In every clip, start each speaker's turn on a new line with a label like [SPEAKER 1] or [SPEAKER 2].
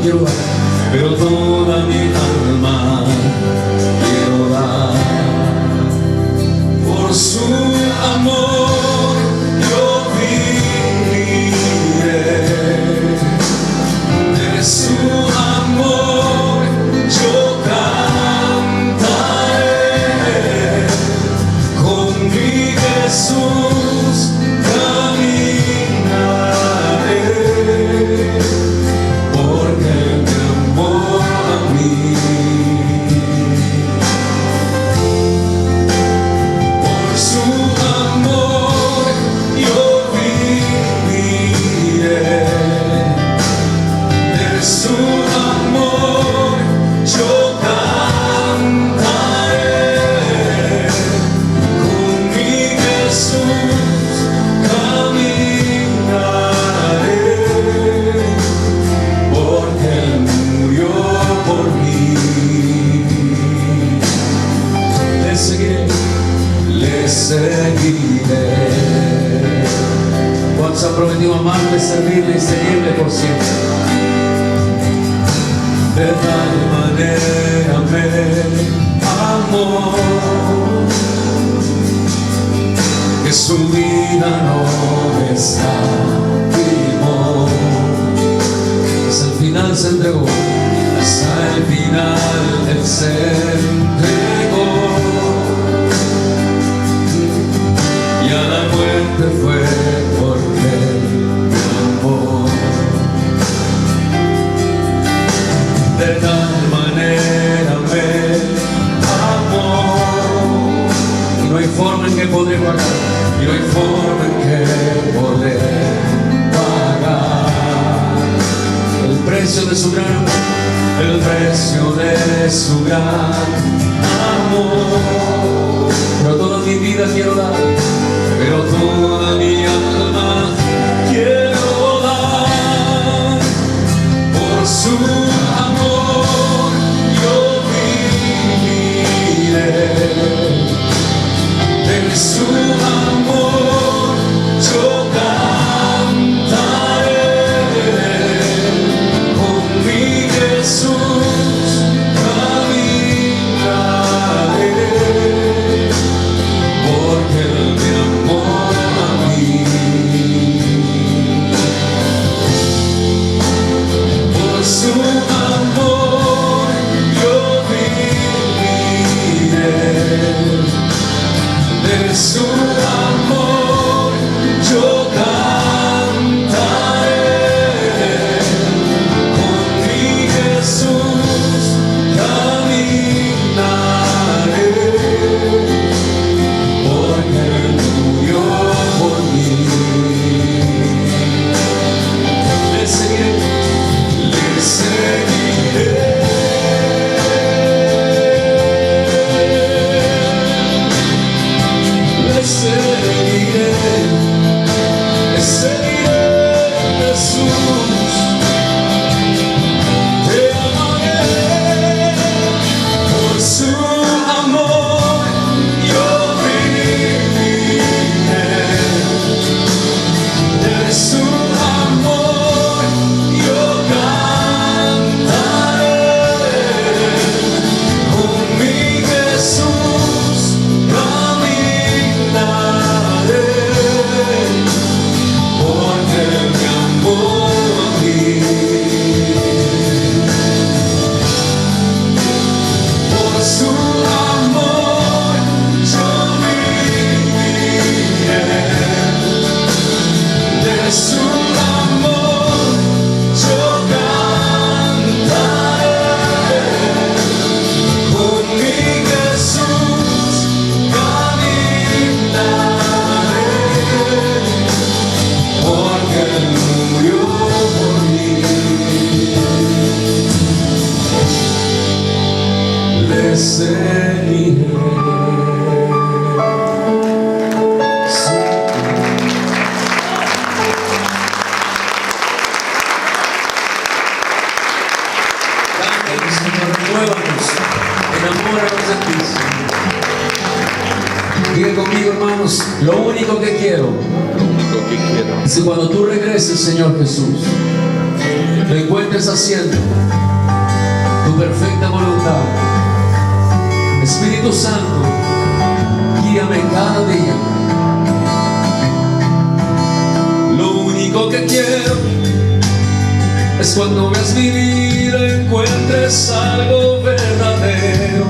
[SPEAKER 1] quiero dar, pero toda mi alma quiero dar. Por su amor yo viviré, de su amor yo cantaré, con mi Jesús caminaré, porque me amó a mí. Por su amor yo viviré, de su amor yo cantaré, con mi Jesús caminaré, porque Él murió por mí. Le seguiré, le seguiré. ¿Cuántos han prometido amarle, servirle y seguirle por siempre? De tal manera me amó que su vida no escatimó. Hasta el final se entregó, hasta el final Él se entregó, y a la muerte fue porque Él me amó. De tal manera me amó, y no hay forma en que podré pagar, y no hay forma en que podré pagar el precio de su gran amor, el precio de su gran amor. Pero toda mi vida quiero dar, pero toda mi alma quiero dar. Por su amor yo viviré, de su amor yo cantaré, con mi Jesús caminaré, porque Él me amó a mí. Por su amor yo viviré, de su amor yo cantaré, con mi Jesús caminaré, porque Él murió por mí. Le seguiré, le seguiré. Le seguiré, Jesús, te amaré. Por su amor yo viviré, de su amor yo cantaré, con mi Jesús caminaré, porque me amó a mí. Por su amor yo viviré, de su amor yo cantaré, con mi Jesús caminaré, porque Él murió por mí. Le seguiré. Cántale, Señor, renuévanos, enamóranos de ti, Señor. Diga conmigo, hermanos, lo único que quiero
[SPEAKER 2] Lo único que quiero
[SPEAKER 1] es que cuando tú regreses, Señor Jesús, lo encuentres haciendo tu perfecta voluntad. Espíritu Santo, guíame cada día. Lo único que quiero es cuando veas mi vida encuentres algo verdadero,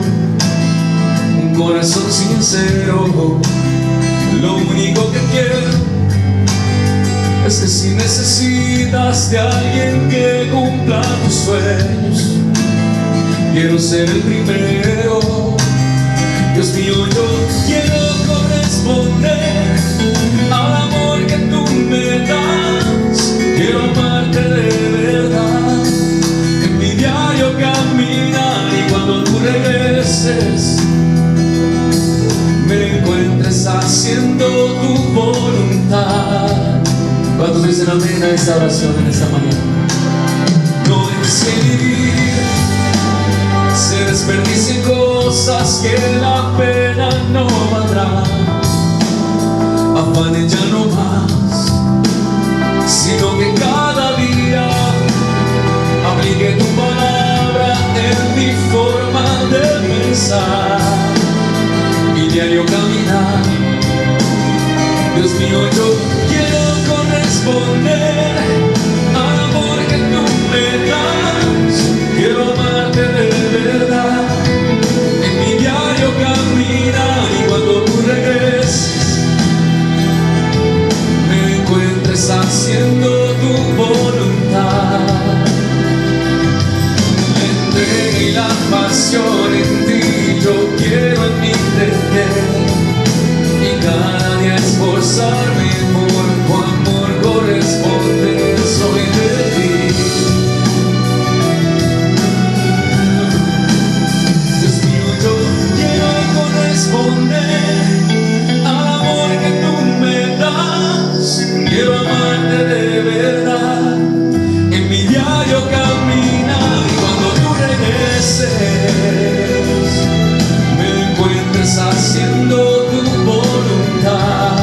[SPEAKER 1] un corazón sincero. Lo único que quiero es que si necesitas de alguien que cumpla tus sueños, quiero ser el primero. Dios mío, yo quiero corresponder al amor que tú me das. Quiero amarte de verdad, en mi diario caminar, y cuando tú regreses me encuentres haciendo tu voluntad. ¿Cuántos dicen amén a esta oración en esta mañana? No dejes que mi vida se desperdicien cosas que la pena no valdrá. Afanes ya no más, sino que cada día aplique tu palabra en mi forma de pensar, mi diario caminar. Dios mío, yo quiero corresponder al amor que tú me das. Quiero amarte de verdad, en mi diario caminar, y cuando tú regreses me encuentres haciendo tu voluntad. La entrega y la pasión en ti yo quiero en mi entender, y cada día esforzarme por tu amor corresponder. Soy de ti. Dios mío, yo quiero corresponder al amor que tú me das. Quiero amarte de verdad, en mi diario caminar, y cuando tú regreses me encuentres haciendo tu voluntad.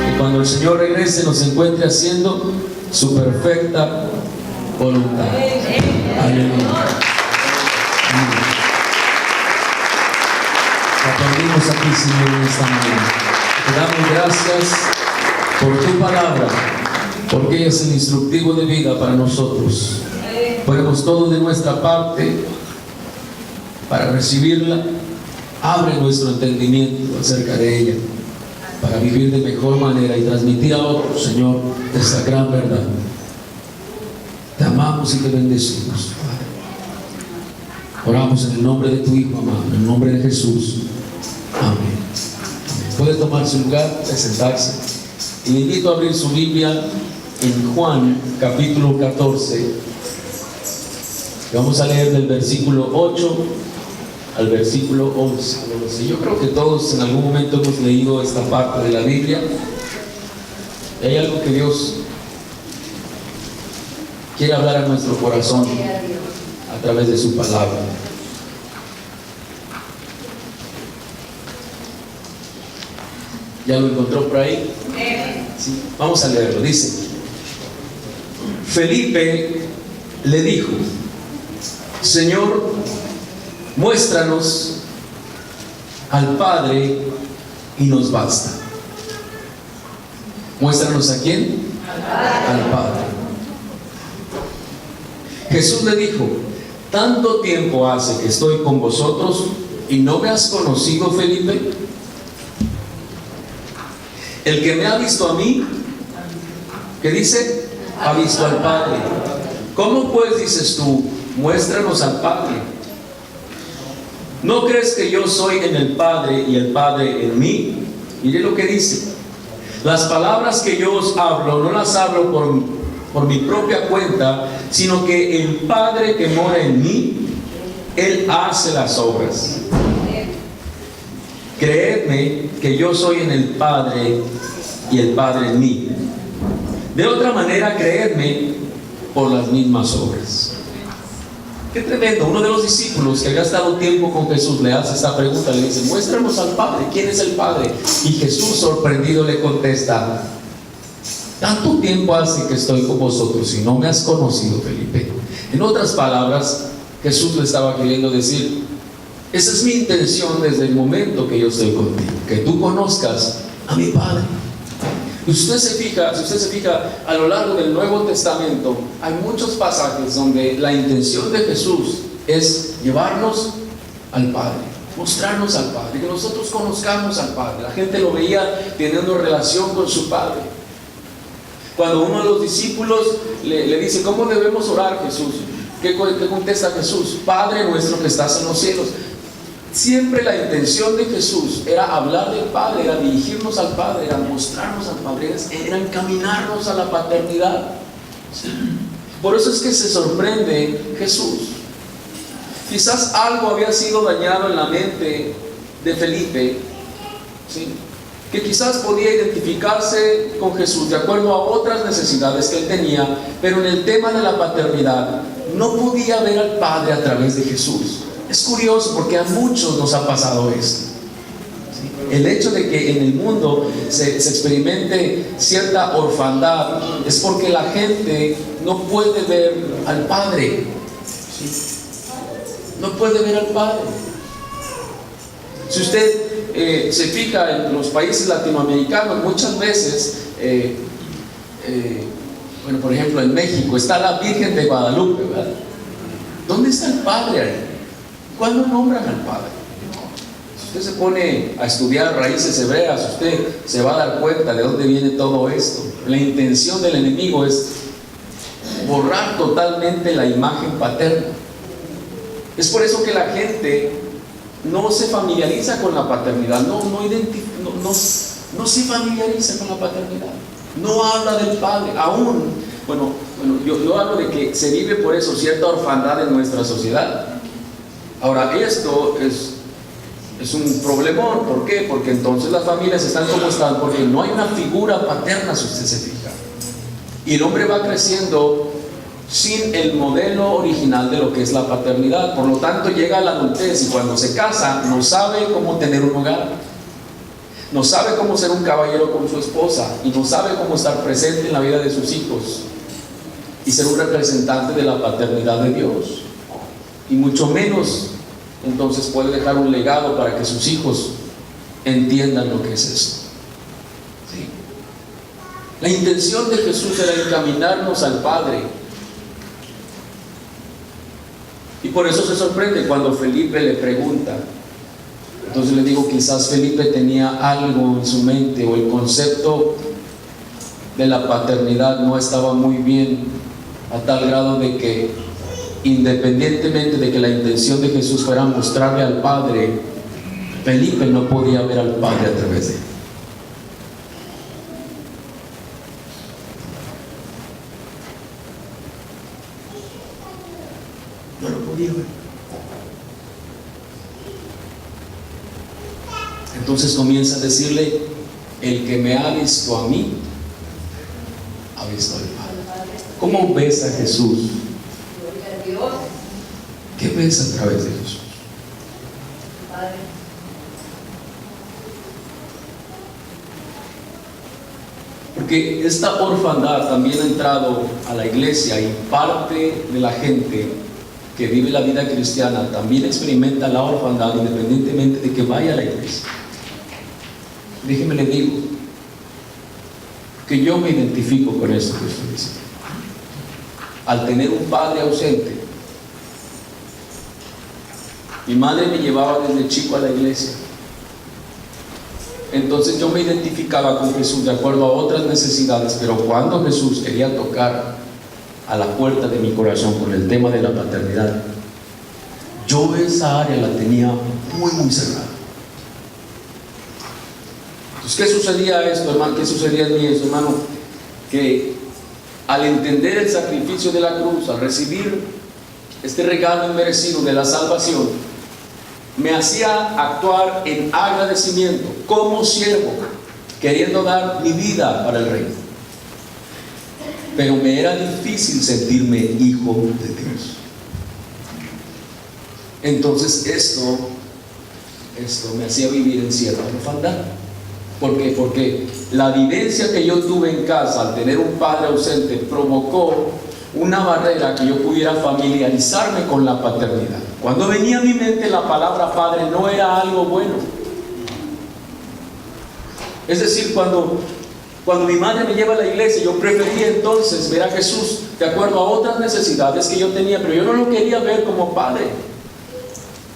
[SPEAKER 1] Y cuando el Señor regrese nos encuentre haciendo su perfecta voluntad. Aleluya. Aplaudimos a ti, Señor, en esta mañana. Te damos gracias por tu palabra, porque ella es el instructivo de vida para nosotros. Ponemos todo de nuestra parte para recibirla. Abre nuestro entendimiento acerca de ella, para vivir de mejor manera y transmitir a otros, Señor, esta gran verdad. Te amamos y te bendecimos, Padre. Oramos en el nombre de tu Hijo amado, en el nombre de Jesús. Amén. Puede tomar su lugar, sentarse. Y le invito a abrir su Biblia en Juan capítulo 14. Vamos a leer del versículo 8 al versículo 11. Yo creo que todos en algún momento hemos leído esta parte de la Biblia. Hay algo que Dios quiere hablar a nuestro corazón a través de su palabra. ¿Ya lo encontró por ahí? Sí. Vamos a leerlo. Dice: Felipe le dijo: Señor, muéstranos al Padre y nos basta. ¿Muéstranos a quién? Al Padre. Jesús le dijo: ¿tanto tiempo hace que estoy con vosotros y no me has conocido, Felipe? El que me ha visto a mí, ¿qué dice? Ha visto al Padre. ¿Cómo pues dices tú, muéstranos al Padre? ¿No crees que yo soy en el Padre y el Padre en mí? Mire lo que dice: las palabras que yo os hablo, no las hablo por mi propia cuenta, sino que el Padre que mora en mí, Él hace las obras. Creedme que yo soy en el Padre y el Padre en mí. De otra manera, creedme por las mismas obras. Qué tremendo. Uno de los discípulos que había estado tiempo con Jesús le hace esta pregunta, le dice: muéstranos al Padre. ¿Quién es el Padre? Y Jesús, sorprendido, le contesta: tanto tiempo hace que estoy con vosotros y no me has conocido, Felipe. En otras palabras, Jesús le estaba queriendo decir: esa es mi intención desde el momento que yo estoy contigo, que tú conozcas a mi Padre. Si usted se fija a lo largo del Nuevo Testamento, hay muchos pasajes donde la intención de Jesús es llevarnos al Padre, mostrarnos al Padre, que nosotros conozcamos al Padre. La gente lo veía teniendo relación con su Padre. Cuando uno de los discípulos le dice: ¿cómo debemos orar, Jesús? ¿Qué contesta Jesús? Padre nuestro que estás en los cielos. Siempre la intención de Jesús era hablar del Padre, era dirigirnos al Padre, era mostrarnos al Padre, era encaminarnos a la paternidad. Por eso es que se sorprende Jesús. Quizás algo había sido dañado en la mente de Felipe, ¿sí?, que quizás podía identificarse con Jesús de acuerdo a otras necesidades que él tenía, pero en el tema de la paternidad no podía ver al Padre a través de Jesús. Es curioso porque a muchos nos ha pasado esto. El hecho de que en el mundo se experimente cierta orfandad es porque la gente no puede ver al Padre. No puede ver al Padre. Si usted se fija en los países latinoamericanos, muchas veces, bueno, por ejemplo en México está la Virgen de Guadalupe, ¿verdad? ¿Dónde está el Padre ahí? ¿Cuándo nombran al Padre? Si usted se pone a estudiar raíces hebreas, usted se va a dar cuenta de dónde viene todo esto. La intención del enemigo es borrar totalmente la imagen paterna. Es por eso que la gente no se familiariza con la paternidad, no se familiariza con la paternidad, no habla del Padre. Aún, yo hablo de que se vive por eso cierta orfandad en nuestra sociedad. Ahora, esto es un problemón. ¿Por qué? Porque entonces las familias están como están, porque no hay una figura paterna, si usted se fija. Y el hombre va creciendo sin el modelo original de lo que es la paternidad. Por lo tanto, llega a la adultez y cuando se casa no sabe cómo tener un hogar, no sabe cómo ser un caballero con su esposa, y no sabe cómo estar presente en la vida de sus hijos y ser un representante de la paternidad de Dios. Y mucho menos entonces puede dejar un legado para que sus hijos entiendan lo que es esto. ¿Sí? La intención de Jesús era encaminarnos al Padre. Y por eso se sorprende cuando Felipe le pregunta. Entonces le digo, quizás Felipe tenía algo en su mente, o el concepto de la paternidad no estaba muy bien, a tal grado de que, independientemente de que la intención de Jesús fuera mostrarle al Padre, Felipe no podía ver al Padre a través de él. No lo podía ver. Entonces comienza a decirle: el que me ha visto a mí, ha visto al Padre. ¿Cómo ves a Jesús? ¿Qué ves a través de Jesús? Porque esta orfandad también ha entrado a la iglesia, y parte de la gente que vive la vida cristiana también experimenta la orfandad independientemente de que vaya a la iglesia. Déjeme le digo que yo me identifico con eso que estoy diciendo. Al tener un padre ausente, mi madre me llevaba desde chico a la iglesia. Entonces yo me identificaba con Jesús de acuerdo a otras necesidades, pero cuando Jesús quería tocar a la puerta de mi corazón con el tema de la paternidad, yo esa área la tenía muy cerrada. Entonces, ¿qué sucedía esto, hermano? ¿Qué sucedía en mí eso, hermano? Que al entender el sacrificio de la cruz, al recibir este regalo inmerecido de la salvación, me hacía actuar en agradecimiento como siervo, queriendo dar mi vida para el reino. Pero me era difícil sentirme hijo de Dios.
[SPEAKER 2] Entonces esto me hacía vivir en cierta orfandad. ¿Por qué? Porque la vivencia que yo tuve en casa al tener un padre ausente provocó una barrera que yo pudiera familiarizarme con la paternidad. Cuando venía a mi mente la palabra padre no era algo bueno. Es decir, cuando mi madre me lleva a la iglesia, yo prefería entonces ver a Jesús de acuerdo a otras necesidades que yo tenía, pero yo no lo quería ver como padre.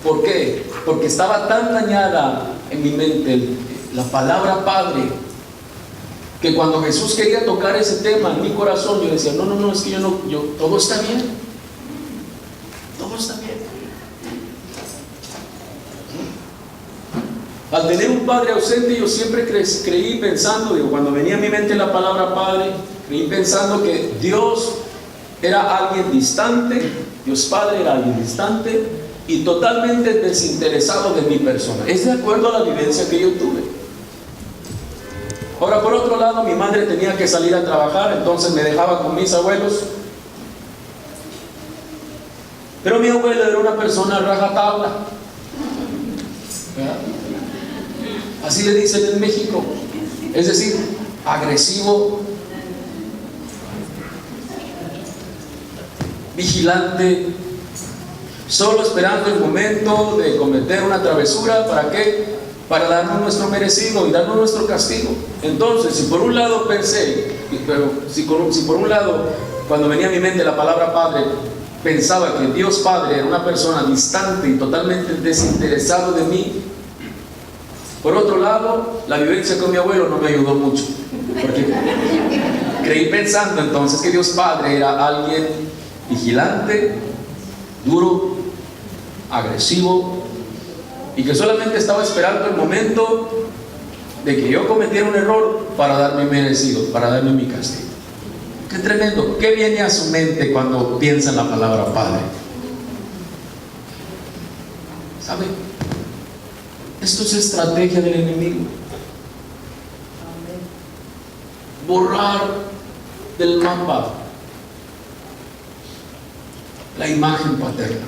[SPEAKER 2] ¿Por qué? Porque estaba tan dañada en mi mente la palabra padre, que cuando Jesús quería tocar ese tema en mi corazón, yo decía, no, es que todo está bien. Todo está bien. Al tener un padre ausente, yo siempre creí pensando, cuando venía a mi mente la palabra padre, creí pensando que Dios era alguien distante, Dios Padre era alguien distante y totalmente desinteresado de mi persona. Es de acuerdo a la vivencia que yo tuve. Ahora, por otro lado, mi madre tenía que salir a trabajar, entonces me dejaba con mis abuelos. Pero mi abuelo era una persona rajatabla, ¿verdad? Así le dicen en México, es decir, agresivo, vigilante, solo esperando el momento de cometer una travesura. ¿Para qué? Para darnos nuestro merecido y darnos nuestro castigo. Entonces, si por un lado si por un lado, cuando venía a mi mente la palabra padre, pensaba que Dios Padre era una persona distante y totalmente desinteresado de mí, por otro lado, la vivencia con mi abuelo no me ayudó mucho, porque creí pensando entonces que Dios Padre era alguien vigilante, duro, agresivo, y que solamente estaba esperando el momento de que yo cometiera un error para darme merecido, para darme mi castigo. Qué tremendo. ¿Qué viene a su mente cuando piensa en la palabra Padre? ¿Sabe? Esto es estrategia del enemigo. Borrar del mapa la imagen paterna.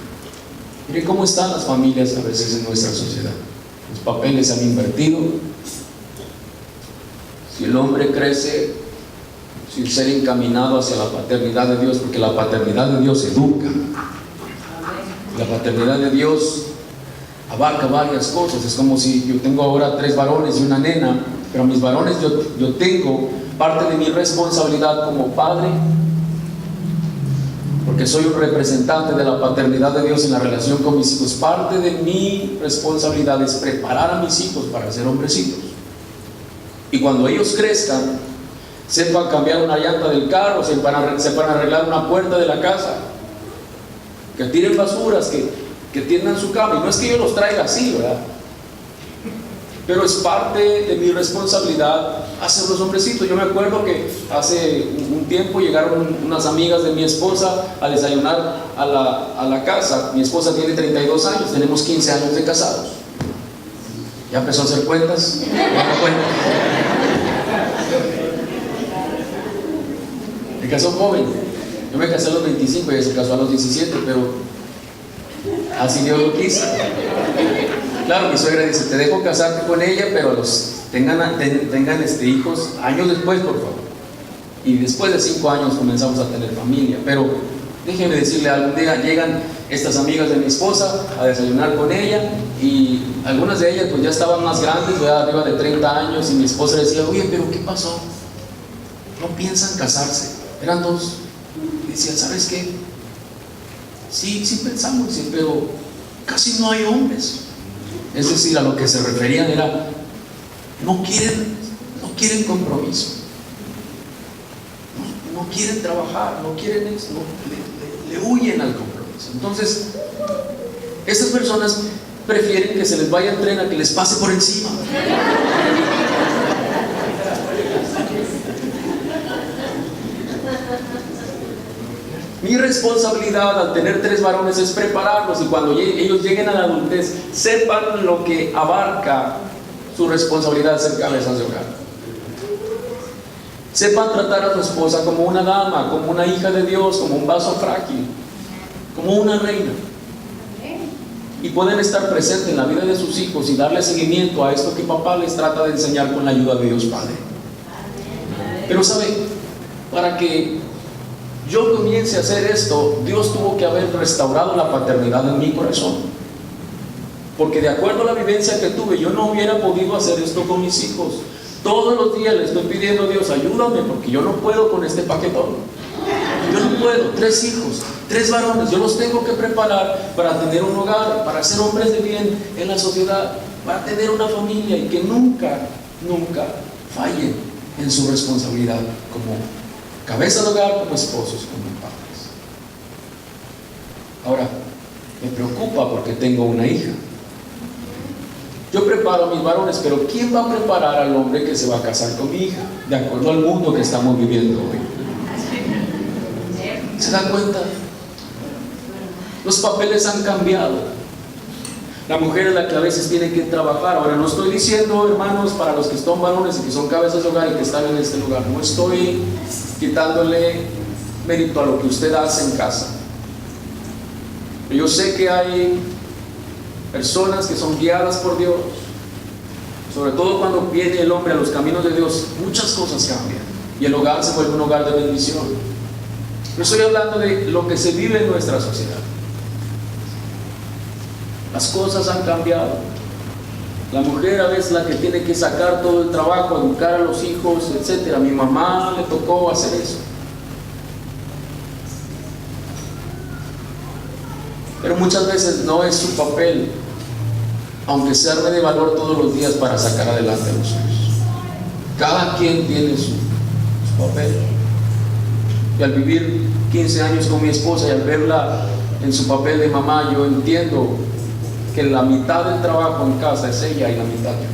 [SPEAKER 2] Mire cómo están las familias a veces en nuestra sociedad. Los papeles se han invertido. Si el hombre crece sin ser encaminado hacia la paternidad de Dios, porque la paternidad de Dios educa, la paternidad de Dios abarca varias cosas. Es como si yo tengo ahora 3 varones y una nena, pero a mis varones yo tengo parte de mi responsabilidad como padre, porque soy un representante de la paternidad de Dios en la relación con mis hijos. Parte de mi responsabilidad es preparar a mis hijos para ser hombrecitos, y cuando ellos crezcan, sepan cambiar una llanta del carro, sepan arreglar una puerta de la casa, que tiren basuras, que tiendan su cama. Y no es que yo los traiga así, ¿verdad? Pero es parte de mi responsabilidad hacerlos hombrecitos. Yo me acuerdo que hace un tiempo llegaron unas amigas de mi esposa a desayunar a la casa. Mi esposa tiene 32 años, tenemos 15 años de casados. ¿Ya empezó a hacer cuentas? Me casó joven. Yo me casé a los 25 y ella se casó a los 17, pero así Dios lo quiso. Claro, mi suegra dice, te dejo casarte con ella, pero tengan hijos años después, por favor. Y después de 5 años comenzamos a tener familia. Pero déjenme decirle, algún día llegan estas amigas de mi esposa a desayunar con ella, y algunas de ellas pues ya estaban más grandes, ya arriba de 30 años, y mi esposa decía, oye, pero ¿qué pasó? ¿No piensan casarse? Eran 2. Y decían, ¿sabes qué? Sí pensamos, sí, pero casi no hay hombres. Es decir, a lo que se referían era, no quieren compromiso, no quieren trabajar, no quieren eso, le huyen al compromiso. Entonces, estas personas prefieren que se les vaya el tren a que les pase por encima. Mi responsabilidad al tener 3 varones es prepararlos, y cuando ellos lleguen a la adultez sepan lo que abarca su responsabilidad de ser cabezas de hogar. Sepan tratar a su esposa como una dama, como una hija de Dios, como un vaso frágil, como una reina. y pueden estar presentes en la vida de sus hijos y darle seguimiento a esto que papá les trata de enseñar con la ayuda de Dios Padre. Pero sabe, para que yo comience a hacer esto, Dios tuvo que haber restaurado la paternidad en mi corazón, porque de acuerdo a la vivencia que tuve, yo no hubiera podido hacer esto con mis hijos. Todos los días le estoy pidiendo a Dios, ayúdame, porque yo no puedo con este paquetón. Yo no puedo, 3 hijos, 3 varones, yo los tengo que preparar para tener un hogar, para ser hombres de bien en la sociedad, para tener una familia y que nunca fallen en su responsabilidad como cabeza de hogar, como esposos, como padres. Ahora, me preocupa porque tengo una hija. Yo preparo a mis varones, pero ¿quién va a preparar al hombre que se va a casar con mi hija? De acuerdo al mundo que estamos viviendo hoy. ¿Se dan cuenta? Los papeles han cambiado. La mujer es la que a veces tiene que trabajar. Ahora, no estoy diciendo, hermanos, para los que son varones y que son cabezas de hogar y que están en este lugar, no estoy quitándole mérito a lo que usted hace en casa. Yo sé que hay personas que son guiadas por Dios, sobre todo cuando viene el hombre a los caminos de Dios, muchas cosas cambian y el hogar se vuelve un hogar de bendición. No estoy hablando de lo que se vive en nuestra sociedad. Las cosas han cambiado. La mujer a veces es la que tiene que sacar todo el trabajo, educar a los hijos, etc. A mi mamá le tocó hacer eso. Pero muchas veces no es su papel, aunque se arme de valor todos los días para sacar adelante a los hijos. Cada quien tiene su papel. Y al vivir 15 años con mi esposa y al verla en su papel de mamá, yo entiendo que la mitad del trabajo en casa es ella y la mitad yo.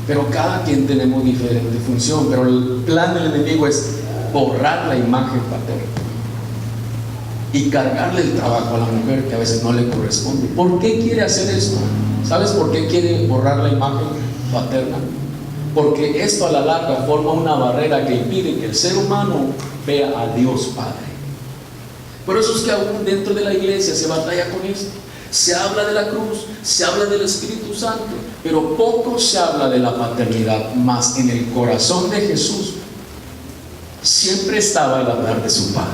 [SPEAKER 2] Pero cada quien tenemos diferente función. Pero el plan del enemigo es borrar la imagen paterna y cargarle el trabajo a la mujer que a veces no le corresponde. ¿Por qué quiere hacer esto? ¿Sabes por qué quiere borrar la imagen paterna? Porque esto a la larga forma una barrera que impide que el ser humano vea a Dios Padre. Por eso es que aún dentro de la iglesia se batalla con esto. Se habla de la cruz, se habla del Espíritu Santo, pero poco se habla de la paternidad. Más en el corazón de Jesús siempre estaba el hablar de su Padre.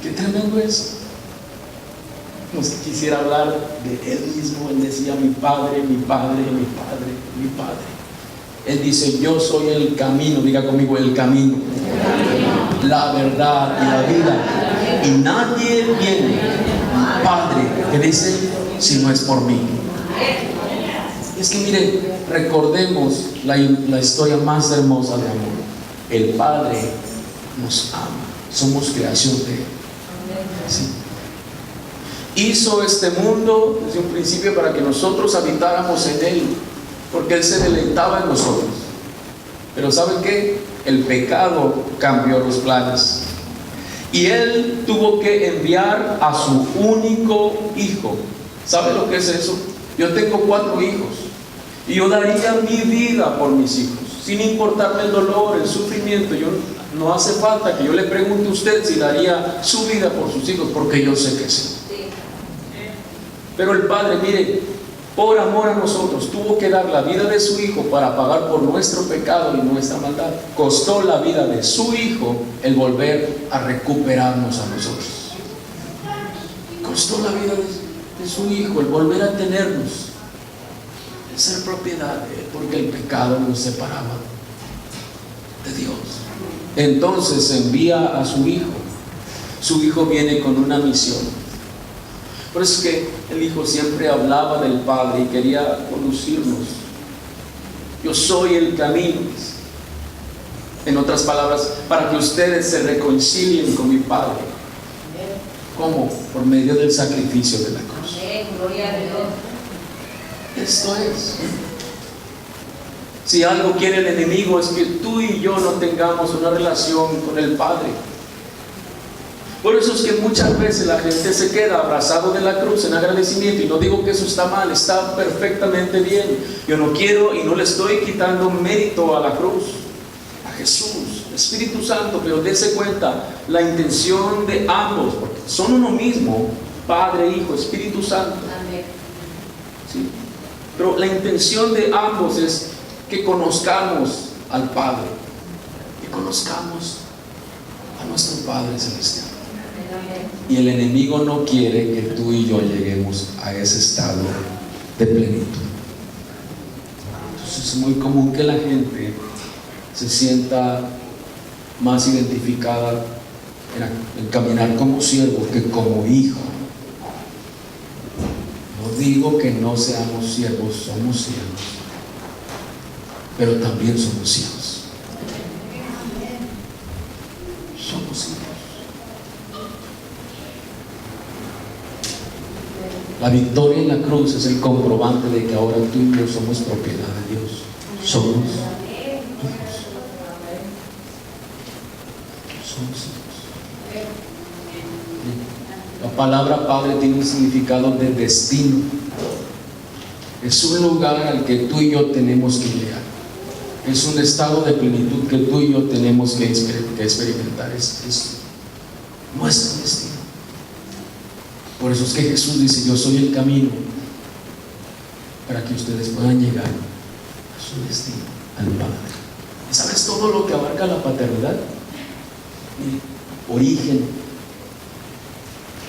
[SPEAKER 2] Qué tremendo es. Pues quisiera hablar de Él mismo. Él decía: mi Padre, mi Padre, mi Padre, mi Padre. Él dice: yo soy el camino. Diga conmigo: el camino, la verdad y la vida, y nadie viene al Padre, que dice, si no es por mí. Es que miren, recordemos la historia más hermosa de amor. El Padre nos ama, somos creación de Él. ¿Sí? Hizo este mundo desde un principio para que nosotros habitáramos en Él, porque Él se deleitaba en nosotros. Pero ¿saben qué? El pecado cambió los planes y Él tuvo que enviar a su único hijo. ¿Sabe lo que es eso? Yo tengo 4 hijos y yo daría mi vida por mis hijos, sin importarme el dolor, el sufrimiento. No hace falta que yo le pregunte a usted si daría su vida por sus hijos, porque yo sé que sí. Pero el Padre, mire, por amor a nosotros, tuvo que dar la vida de su Hijo para pagar por nuestro pecado y nuestra maldad. Costó la vida de su Hijo el volver a recuperarnos a nosotros. Costó la vida de su Hijo el volver a tenernos, el ser propiedad de Él, porque el pecado nos separaba de Dios. Entonces envía a su Hijo. Su Hijo viene con una misión. Por eso es que el Hijo siempre hablaba del Padre y quería conducirnos. Yo soy el camino. En otras palabras, para que ustedes se reconcilien con mi Padre. ¿Cómo? Por medio del sacrificio de la cruz.
[SPEAKER 3] Gloria a Dios.
[SPEAKER 2] Esto es. Si algo quiere el enemigo es que tú y yo no tengamos una relación con el Padre. Por eso es que muchas veces la gente se queda abrazado de la cruz en agradecimiento, y no digo que eso está mal, está perfectamente bien. Yo no quiero y no le estoy quitando mérito a la cruz, a Jesús. Espíritu Santo, pero dése cuenta, la intención de ambos, porque son uno mismo, Padre, Hijo, Espíritu Santo. ¿Sí? Pero la intención de ambos es que conozcamos al Padre, que conozcamos a nuestro Padre Celestial. Y el enemigo no quiere que tú y yo lleguemos a ese estado de plenitud. Entonces es muy común que la gente se sienta más identificada en caminar como siervo que como hijo. No digo que no seamos siervos, somos siervos, pero también somos hijos. Somos hijos. La victoria en la cruz es el comprobante de que ahora tú y yo somos propiedad de Dios. Somos hijos. Somos hijos. La palabra Padre tiene un significado de destino. Es un lugar al que tú y yo tenemos que llegar. Es un estado de plenitud que tú y yo tenemos que experimentar. Es nuestro destino. Por eso es que Jesús dice: yo soy el camino, para que ustedes puedan llegar a su destino, al Padre. ¿Y sabes todo lo que abarca la paternidad? Origen,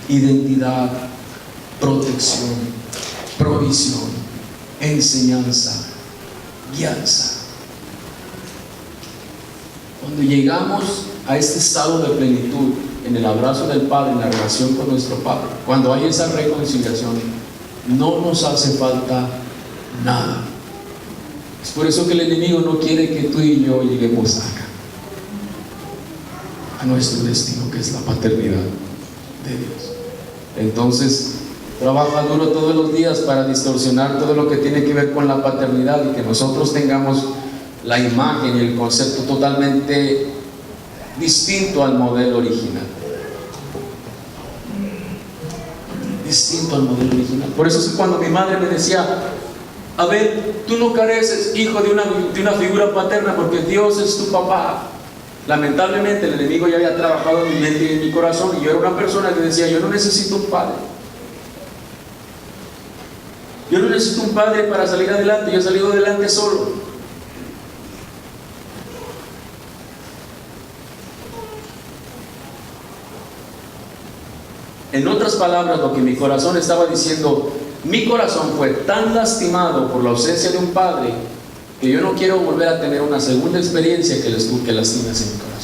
[SPEAKER 2] identidad, protección, provisión, enseñanza, guianza. Cuando llegamos a este estado de plenitud, en el abrazo del Padre, en la relación con nuestro Padre, cuando hay esa reconciliación, no nos hace falta nada. Es por eso que el enemigo no quiere que tú y yo lleguemos acá, a nuestro destino, que es la paternidad de Dios. Entonces trabaja duro todos los días para distorsionar todo lo que tiene que ver con la paternidad, y que nosotros tengamos la imagen y el concepto totalmente distinto al modelo original. Distinto al modelo original. Por eso es que cuando mi madre me decía: a ver, tú no careces, hijo, de una figura paterna, porque Dios es tu papá. Lamentablemente el enemigo ya había trabajado en mi mente y en mi corazón, y yo era una persona que decía: yo no necesito un padre. Yo no necesito un padre para salir adelante, yo he salido adelante solo. En otras palabras, lo que mi corazón estaba diciendo: mi corazón fue tan lastimado por la ausencia de un padre, que yo no quiero volver a tener una segunda experiencia que lastime ese mi corazón.